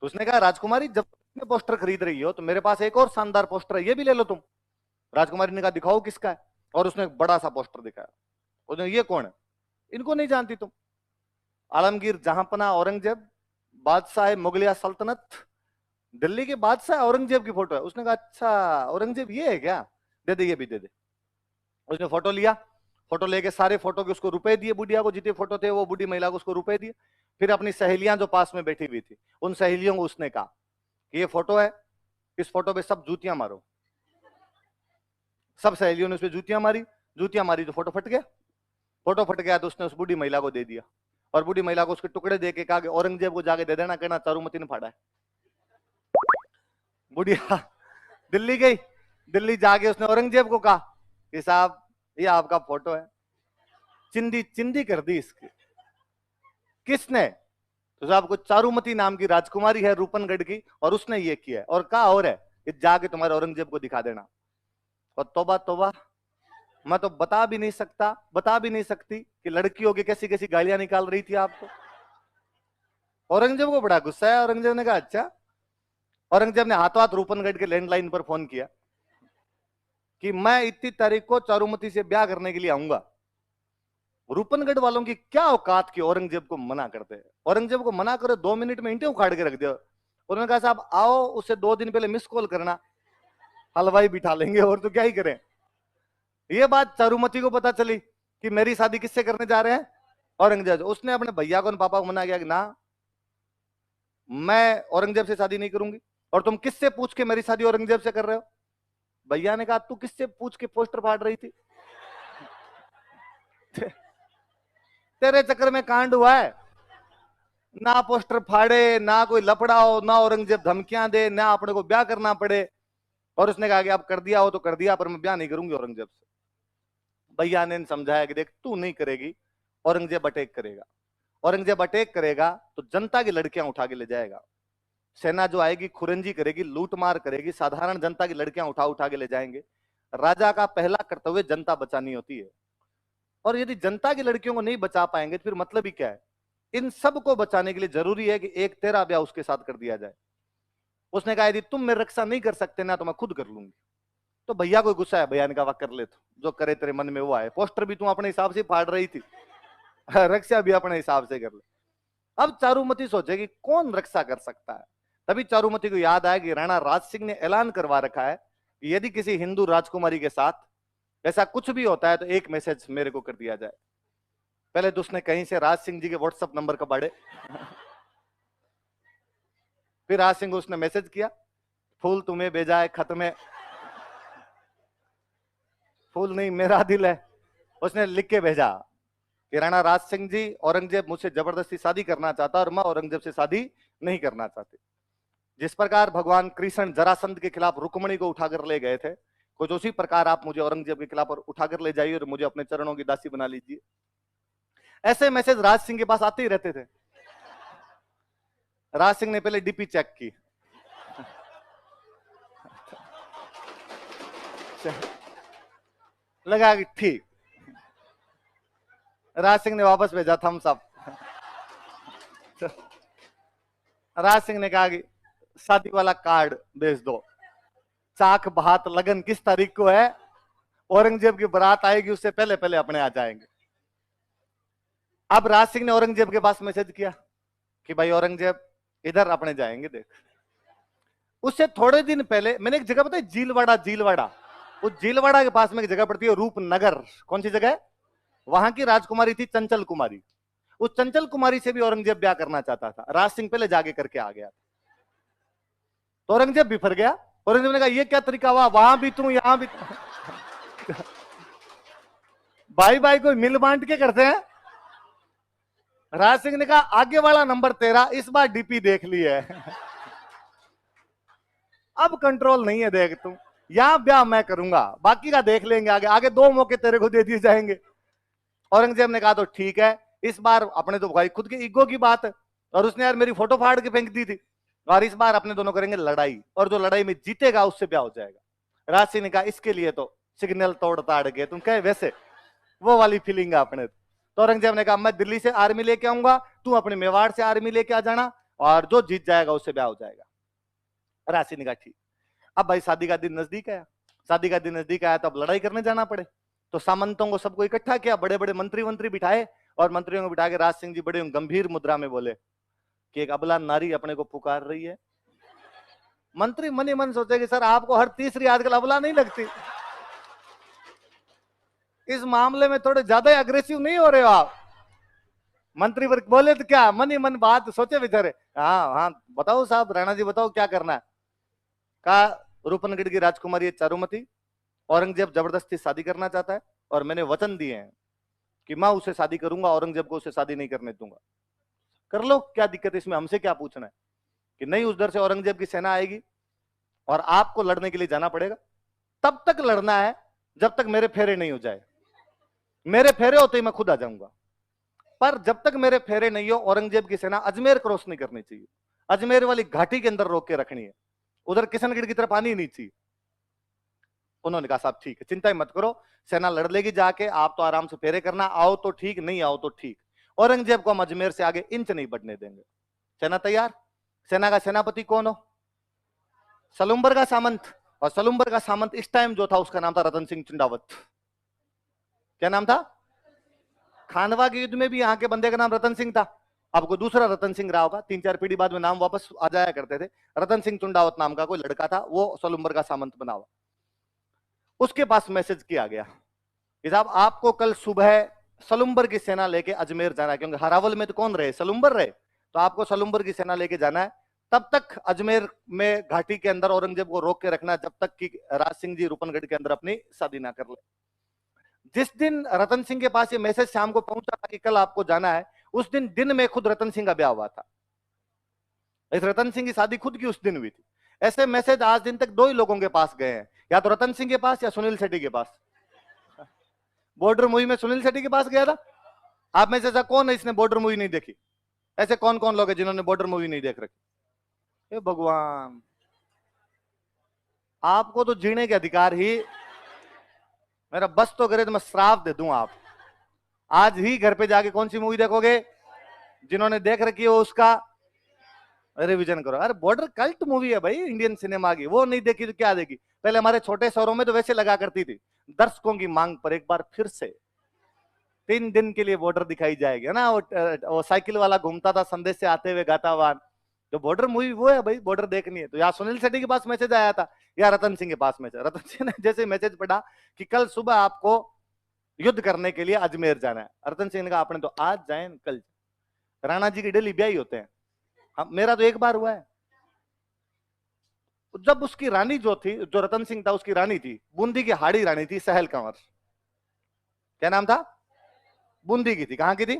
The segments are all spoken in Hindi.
तो उसने कहा राजकुमारी जब तुम पोस्टर खरीद रही हो तो मेरे पास एक और शानदार पोस्टर है, ये भी ले लो तुम। राजकुमारी ने कहा दिखाओ किसका है, और उसने एक बड़ा सा पोस्टर दिखाया। उसने ये कौन है, इनको नहीं जानती तुम, आलमगीर जहांपना औरंगजेब बादशाह मुगलिया सल्तनत, दिल्ली के बादशाह औरंगजेब की फोटो है। उसने कहा अच्छा औरंगजेब ये है क्या, दे दे ये भी दे दे। उसने फोटो लिया, फोटो लेके सारे फोटो के उसको रुपए दिए, बुढ़िया को जितने फोटो थे वो बूढ़ी महिला को उसको रुपए दिए। फिर अपनी सहेलियां जो पास में बैठी हुई थी उन सहेलियों को उसने कहा कि ये फोटो है, इस फोटो पे सब जूतियां मारो। सब सहेलियों ने उस पर जूतियां मारी, जूतियां मारी तो फोटो फट गया। फोटो फट गया तो उसने उस बूढ़ी महिला को दे दिया, और बूढ़ी महिला को उसके टुकड़े दे के कहा कि औरंगजेब को जाके दे देना, कहना चारूमती ने फाड़ा है। बुढ़िया दिल्ली गई, दिल्ली जाके उसने औरंगजेब को कहा कि साहब ये आपका फोटो है, चिंदी चिंदी कर दी इसकी। किसने, तो साहब को चारूमती नाम की राजकुमारी है रूपनगढ़ की, और उसने ये किया है, और कहा और है कि जाके तुम्हारे औरंगजेब को दिखा देना। और तौबा तौबा, मैं तो बता भी नहीं सकता, बता भी नहीं सकती कि लड़कियों की कैसी कैसी गालियां निकाल रही थी आपको। औरंगजेब को बड़ा गुस्सा है। औरंगजेब ने कहा अच्छा। औरंगजेब ने हाथों हाथ रूपनगढ़ के लैंडलाइन पर फोन किया कि मैं इतनी तारीख को चारूमती से ब्याह करने के लिए आऊंगा। रूपनगढ़ वालों की क्या औकात की औरंगजेब को मना करते हैं। औरंगजेब को मना करे 2 मिनट में ईंटें उखाड़ के रख दिया। उन्होंने कहा साहब आओ, उससे 2 दिन पहले मिस कॉल करना, हलवाई बिठा लेंगे, और तो क्या ही करें। ये बात चारूमती को पता चली कि मेरी शादी किससे करने जा रहे हैं, औरंगजेब। उसने अपने भैया को, पापा को मना किया कि ना मैं औरंगजेब से शादी नहीं करूंगी। और तुम किससे पूछ के मेरी शादी औरंगजेब से कर रहे हो। भैया ने कहा तू किससे पूछ के पोस्टर फाड़ रही थी, तेरे चक्कर में कांड हुआ है। ना पोस्टर फाड़े, ना कोई लफड़ा हो, ना औरंगजेब धमकियां दे, ना अपने को ब्याह करना पड़े। और उसने कहा कि आप कर दिया हो तो कर दिया, पर मैं ब्याह नहीं करूंगी औरंगजेब से। भैया ने समझाया कि देख तू नहीं करेगी, औरंगजेब अटैक करेगा, औरंगजेब अटैक करेगा तो जनता की लड़कियां उठा के ले जाएगा। सेना जो आएगी खुरंजी करेगी, लूटमार करेगी, साधारण जनता की लड़कियां उठा उठा के ले जाएंगे। राजा का पहला कर्तव्य जनता बचानी होती है, और यदि जनता की लड़कियों को नहीं बचा पाएंगे तो फिर मतलब ही क्या है। इन सब को बचाने के लिए जरूरी है कि एक तेरा ब्याह उसके साथ कर दिया जाए। उसने कहा यदि तुम मेरी रक्षा नहीं कर सकते ना तो मैं खुद कर लूंगी। तो भैया को गुस्सा है, भैया ने कहा कर ले, तो जो करे तेरे मन में वो आए। पोस्टर भी तू अपने हिसाब से फाड़ रही थी, रक्षा भी अपने हिसाब से कर ले। अब चारूमती सोचेगी कौन रक्षा कर सकता है। तभी चारूमती को याद आया कि राणा राज सिंह ने ऐलान करवा रखा है कि यदि किसी हिंदू राजकुमारी के साथ ऐसा कुछ भी होता है तो एक मैसेज मेरे को कर दिया जाए। पहले तो उसने कहीं से राज सिंह जी के व्हाट्सएप नंबर कबाड़े, फिर राज सिंह को उसने मैसेज किया, फूल तुम्हें भेजा है खत में, फूल नहीं मेरा दिल है। उसने लिख के भेजा कि राणा राज सिंह जी, औरंगजेब मुझसे जबरदस्ती शादी करना चाहता और मैं औरंगजेब से शादी नहीं करना चाहती। जिस प्रकार भगवान कृष्ण जरासंध के खिलाफ रुक्मणी को उठाकर ले गए थे, कुछ उसी प्रकार आप मुझे औरंगजेब के खिलाफ उठाकर ले जाइए और मुझे अपने चरणों की दासी बना लीजिए। ऐसे मैसेज राज सिंह के पास आते ही रहते थे। राज सिंह ने पहले डीपी चेक की, लगा कि ठीक। राज सिंह ने वापस भेजा थम्स अप। राज सिंह ने कहा कि शादी वाला कार्ड भेज दो, चाक भात लगन किस तारीख को है, औरंगजेब की बारात आएगी उससे पहले पहले अपने आ जाएंगे। अब राज सिंह ने औरंगजेब के पास मैसेज किया कि भाई औरंगजेब इधर अपने जाएंगे देख। उससे थोड़े दिन पहले मैंने एक जगह बताई, जीलवाड़ा, जीलवाड़ा, उस जीलवाड़ा के पास में एक जगह पड़ती है रूपनगर। कौन सी जगह है, वहां की राजकुमारी थी चंचल कुमारी। उस चंचल कुमारी से भी औरंगजेब ब्याह करना चाहता था, राज सिंह पहले जाके करके आ गया। तो औरंगजेब बिफर गया। औरंगजेब ने कहा ये क्या तरीका हुआ, वहां भी तू यहां भी भाई भाई कोई मिल बांट के करते हैं। राज सिंह ने कहा आगे वाला नंबर तेरा, इस बार डीपी देख ली है, अब कंट्रोल नहीं है, देख तुम यहां ब्याह मैं करूंगा, बाकी का देख लेंगे आगे, आगे 2 मौके तेरे को दे दिए जाएंगे। औरंगजेब ने कहा तो ठीक है, इस बार अपने तो भाई खुद के ईगो की बात है, और उसने यार मेरी फोटो फाड़ के फेंक दी थी, और इस बार अपने दोनों करेंगे लड़ाई, और जो लड़ाई में जीतेगा उससे ब्याह हो जाएगा। राज सिंह ने कहा इसके लिए तो सिग्नल तोड़ ताड़ के तुम कहे वैसे वो वाली फीलिंग है अपने। तो औरंगजेब ने कहा मैं दिल्ली से आर्मी लेके आऊंगा, तू अपने मेवाड़ से आर्मी लेके आ जाना, और जो जीत जाएगा उससे ब्याह हो जाएगा। राशि ने कहा ठीक। अब भाई शादी का दिन नजदीक आया, शादी का दिन नजदीक आया तो अब लड़ाई करने जाना पड़े, तो सामंतों को सबको इकट्ठा किया, बड़े बड़े मंत्री मंत्री बिठाए, और मंत्रियों को बिठा के राज सिंह जी बड़े गंभीर मुद्रा में बोले कि एक अबला नारी अपने को पुकार रही है। मंत्री मन ही मन सोचे कि सर आपको हर तीसरी आजकल अबला नहीं लगती, इस मामले में थोड़े ज्यादा अग्रेसिव नहीं हो रहे हो आप। मंत्री वर्ग बोले तो क्या, मन ही मन बात सोचे बेचारे, हाँ हाँ बताओ साहब, राणा जी बताओ क्या करना है। कहा रूपनगढ़ की राजकुमारी चारुमती, औरंगजेब जबरदस्ती शादी करना चाहता है और मैंने वचन दिए हैं कि मैं उसे शादी करूंगा, औरंगजेब को उसे शादी नहीं करने दूंगा। कर लो, क्या दिक्कत है इसमें, हमसे क्या पूछना है। कि नहीं, उधर से औरंगजेब की सेना आएगी और आपको लड़ने के लिए जाना पड़ेगा, तब तक लड़ना है जब तक मेरे फेरे नहीं हो जाए, मेरे फेरे होते ही मैं खुद आ जाऊंगा, पर जब तक मेरे फेरे नहीं हो औरंगजेब की सेना अजमेर क्रॉस नहीं करनी चाहिए, अजमेर वाली घाटी के अंदर रोक के रखनी है, उधर किशनगढ़ की तरफ आनी नहीं चाहिए। उन्होंने कहा साहब ठीक है, चिंता ही मत करो, सेना लड़ लेगी जाके, आप तो आराम से फेरे करना, आओ तो ठीक, नहीं आओ तो ठीक, औरंगजेब को हम अजमेर से आगे इंच नहीं बढ़ने देंगे। सेना तैयार। सेना का सेनापति कौन हो? सलुम्बर का सामंत, और सलुम्बर का सामंत इस टाइम जो था उसका नाम था रतन सिंह चुंडावत। क्या नाम था? खानवा के युद्ध में भी यहाँ के बंदे का नाम रतन सिंह था, अब कोई दूसरा रतन सिंह रहा होगा, 3-4 पीढ़ी बाद में नाम वापस आ जाया करते थे। रतन सिंह चुंडावत नाम का कोई लड़का था, वो सलुम्बर का सामंत बना हुआ। उसके पास मैसेज किया गया कि साहब आपको कल सुबह सलुम्बर की सेना लेके अजमेर जाना है, क्योंकि हरावल में तो कौन रहे, सलुम्बर रहे, तो आपको सलुम्बर की सेना लेके जाना है, तब तक अजमेर में घाटी के अंदर औरंगजेब को रोक के रखना जब तक कि राज सिंह जी रूपनगढ़ के अंदर अपनी शादी ना कर ले। जिस दिन रतन सिंह के पास ये मैसेज शाम को पहुंचा था कि कल आपको जाना है, उस दिन में खुद रतन सिंह का ब्याह हुआ था। इस रतन सिंह की शादी खुद की उस दिन हुई थी। ऐसे मैसेज आज दिन तक 2 ही लोगों के पास गए हैं, या तो रतन सिंह के पास या सुनील शेट्टी के पास। बॉर्डर मूवी में सुनील शेट्टी के पास गया था। आप में से ऐसा कौन है इसने बॉर्डर मूवी नहीं देखी? ऐसे कौन कौन लोग हैं जिन्होंने बॉर्डर मूवी नहीं देख रखी? भगवान, आपको तो जीने के अधिकार ही, मेरा बस तो करे तो मैं श्राप दे दूं। आप आज ही घर पे जाके कौन सी मूवी देखोगे? जिन्होंने देख रखी हो उसका रिवीजन करो। अरे बॉर्डर कल्ट मूवी है भाई इंडियन सिनेमा की, वो नहीं देखी तो क्या देखी? पहले हमारे छोटे शहरों में तो वैसे लगा करती थी, दर्शकों की मांग पर एक बार फिर से 3 दिन के लिए बॉर्डर दिखाई जाएगी ना। वो साइकिल वाला घूमता था संदेश से आते हुए गाता हुआ, जो बॉर्डर मूवी वो है भाई, बॉर्डर देखनी है। तो या सुनील शेट्टी के पास मैसेज आया था या रतन सिंह के पास मैसेज। रतन सिंह ने जैसे मैसेज पढ़ा कि कल सुबह आपको युद्ध करने के लिए अजमेर जाना है, रतन सिंह ने कहा आपने तो आज जाए कल। राणा जी की डेली ब्याह होते हैं, मेरा तो एक बार हुआ है। जब उसकी रानी जो थी, जो रतन सिंह था उसकी रानी थी, बूंदी की हाड़ी रानी थी, सहल कंवर। क्या नाम था? बूंदी की थी। कहां की थी?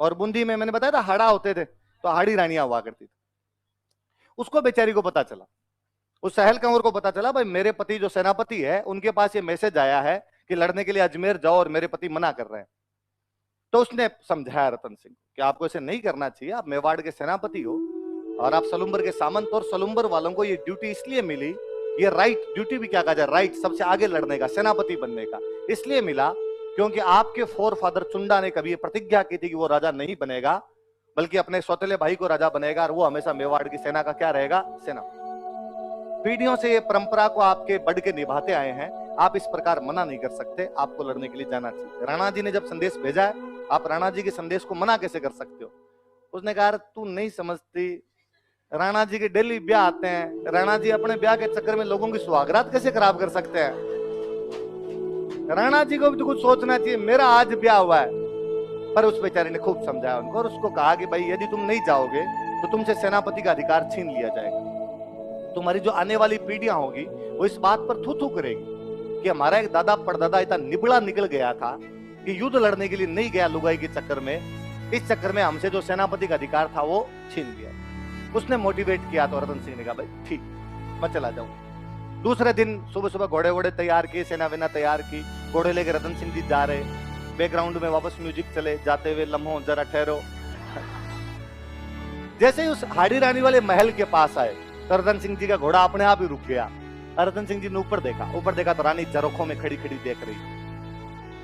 और बूंदी में मैंने बताया था हाड़ा होते थे, तो हाड़ी रानियां हुआ करती थी। उसको बेचारी को पता चला, उस सहल कंवर को पता चला भाई मेरे पति जो सेनापति है उनके पास ये मैसेज आया है कि लड़ने के लिए अजमेर जाओ और मेरे पति मना कर रहे हैं। तो उसने समझाया रतन सिंह कि आपको ऐसे नहीं करना चाहिए, आप मेवाड़ के सेनापति हो और आप सलुम्बर के सामंत, और सलुम्बर वालों को ये ड्यूटी इसलिए मिली, ये राइट, ड्यूटी भी क्या कहा जाए, राइट, सबसे आगे लड़ने का, सेनापति बनने का, इसलिए मिला क्योंकि आपके फोर फादर चुंडा ने कभी प्रतिज्ञा की थी कि वो राजा नहीं बनेगा बल्कि अपने सौतेले भाई को राजा बनेगा, और वो हमेशा मेवाड़ की सेना का क्या रहेगा, सेना। पीढ़ियों से ये परंपरा को आपके बढ़ के निभाते आए हैं, आप इस प्रकार मना नहीं कर सकते, आपको लड़ने के लिए जाना चाहिए। राणा जी ने जब संदेश भेजा है, आप राणा जी के संदेश को मना कैसे कर सकते हो? उसने कहा तू नहीं समझती, राणा जी के डेली ब्याह आते हैं, राणा जी अपने ब्याह के चक्कर में लोगों की सुहागरात कैसे खराब कर सकते हैं? राणा जी को भी तो कुछ सोचना चाहिए, मेरा आज ब्याह हुआ है। पर उस बेचारे ने खूब समझाया उनको और उसको कहा कि भाई यदि तुम नहीं जाओगे तो तुमसे सेनापति का अधिकार छीन लिया जाएगा, तुम्हारी जो आने वाली पीढ़ियां होगी वो इस बात पर थू थू करेगी कि हमारा एक दादा परदादा इतना निबड़ा निकल गया था कि युद्ध लड़ने के लिए नहीं गया लुगाई के चक्कर में, इस चक्कर में हमसे जो सेनापति का अधिकार था वो छीन लिया। उसने मोटिवेट किया तो रतन सिंह ने कहा भाई ठीक, मैं चला जाऊं। दूसरे दिन सुबह सुबह घोड़े वोड़े तैयार किए, सेना वेना तैयार की, घोड़े लेके रतन सिंह जी जा रहे, बैकग्राउंड में वापस म्यूजिक चले, जाते हुए लम्हों जरा ठहरो। जैसे ही उस हाड़ी रानी वाले महल के पास आए तो रतन सिंह जी का घोड़ा अपने आप ही रुक गया। रतन सिंह जी ने ऊपर देखा तो रानी जरोखों में खड़ी खड़ी देख रही,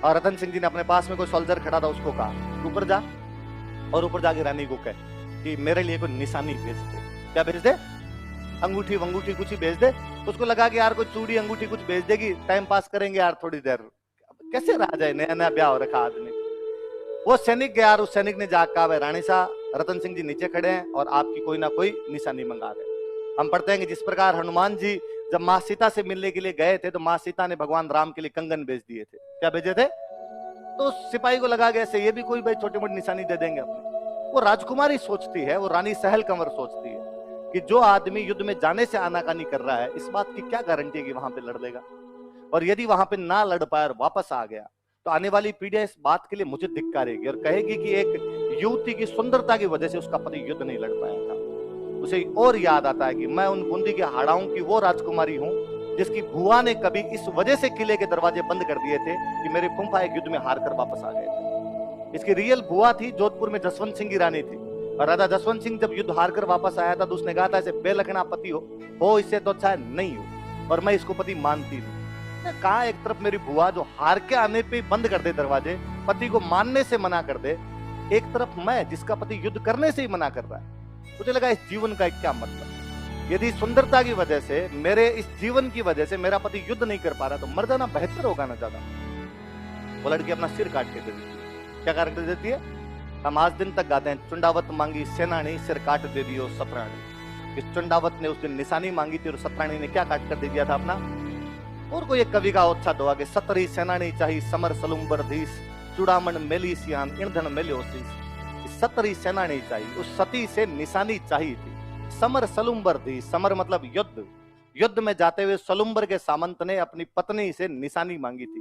और रतन सिंह जी ने अपने पास में कोई सोल्जर खड़ा था उसको कहा ऊपर जा, और ऊपर जाके रानी को कहे कि मेरे लिए कोई निशानी भेज दे। क्या भेज दे? अंगूठी वंगूठी कुछ ही भेज दे। उसको लगा कि यार कोई चूड़ी अंगूठी कुछ भेज देगी, टाइम पास करेंगे यार थोड़ी देर। कैसे रहा जाए, नया नया ब्याह हो रखा आदमी। वो सैनिक गया और उस सैनिक ने जाग कहा, भाई रानी साहब रतन सिंह जी नीचे खड़े हैं और आपकी कोई ना कोई निशानी मंगा रहे। हम पढ़ते हैं कि जिस प्रकार हनुमान जी जब माँ सीता से मिलने के लिए गए थे तो माँ सीता ने भगवान राम के लिए कंगन भेज दिए थे। क्या भेजे थे? तो सिपाही को लगा ऐसे ये भी कोई भाई छोटी मोटी निशानी दे देंगे अपने। वो राजकुमारी सोचती है, वो रानी सहल कंवर सोचती है कि जो आदमी युद्ध में जाने से आनाकानी कर रहा है, इस बात की क्या गारंटी है कि वहां पे लड़ लेगा। और यदि वहां पे ना लड़ पाया और वापस आ गया तो आने वाली पीढ़ियां इस बात के लिए मुझे धिक्कारेगी और कहेगी कि एक युवती की सुंदरता की वजह से उसका पति युद्ध नहीं लड़ पाया था। उसे और याद आता है कि मैं उन बूंदी के हाड़ाओं की वो राजकुमारी हूं जिसकी बुआ ने कभी इस वजह से किले के दरवाजे बंद कर दिए थे कि मेरे फूफा एक युद्ध में हार कर वापस आ गए थे। इसकी रियल बुआ थी जोधपुर में जसवंत सिंह की रानी थी। और राजा जसवंत सिंह जब युद्ध हार कर वापस आया था तो उसने कहा था ऐसे बेलखना पति हो इससे तो अच्छा नहीं हो, और मैं इसको पति मानती हूँ। कहा एक तरफ मेरी बुआ जो हार के आने पे बंद कर दे दरवाजे, पति को मानने से मना कर दे, एक तरफ मैं जिसका पति युद्ध करने से ही मना कर रहा है। मुझे लगा इस जीवन का क्या मतलब। यदि सुंदरता की वजह से, मेरे इस जीवन की वजह से मेरा पति युद्ध नहीं कर पा रहा तो मर जाना बेहतर होगा ना ज्यादा। वो लड़की अपना सिर काट के दे देती है। क्या काट के देती है? हम आज दिन तक गाते हैं, चुंडावत मांगी सेनानी सिर काट दे दियो सतरानी। इस चुंडावत ने उस दिन निशानी मांगी थी और सतरानी ने क्या काट कर दे दिया था अपना। और कोई एक कवि का अच्छा दुआ के सतरी सेनानी चाहिए समर सलुम्बर धीस चुड़ामन मेली सियान ईंधन मेलियोसिस। सतरी सेनानी चाहिए, उस सती से निशानी चाहिए थी। समर सलुम्बर धीस, समर मतलब युद्ध, युद्ध में जाते हुए सलुम्बर के सामंत ने अपनी पत्नी से निशानी मांगी थी।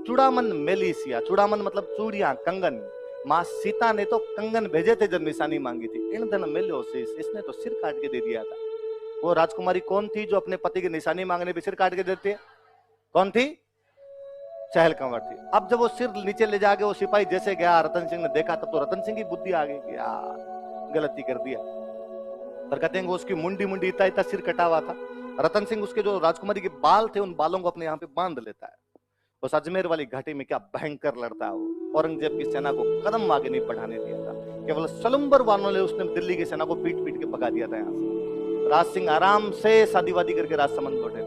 चुड़ामन मेलिसिया, चुड़ामन मतलब चूड़ियां कंगन। माँ सीता ने तो कंगन भेजे थे जब निशानी मांगी थी। ईंधन मेलियोसिस, इसने तो सिर काट के दे दिया था। वो राजकुमारी कौन थी जो अपने पति की निशानी मांगने पे सिर काट के देती है? कौन थी? सहल कंवर थी। अब जब वो सिर नीचे ले जाके वो सिपाही जैसे गया, रतन सिंह ने देखा तब तो रतन सिंह की बुद्धि आ गई कि यार गलती कर दिया। पर कहते हैं वो उसकी मुंडी मुंडी इतना इतना सिर कटा हुआ था। रतन सिंह उसके जो राजकुमारी के बाल थे उन बालों को अपने यहाँ पे बांध लेता है। उस अजमेर वाली घाटी में क्या भयंकर लड़ता है वो। औरंगजेब की सेना को कदम आगे नहीं बढ़ाने दिया था। केवल सलुम्बर वालों ने उसने दिल्ली की सेना को पीट पीट के भगा दिया था यहाँ से। राज सिंह आराम से शादी वादी करके राजसमंद लौटे।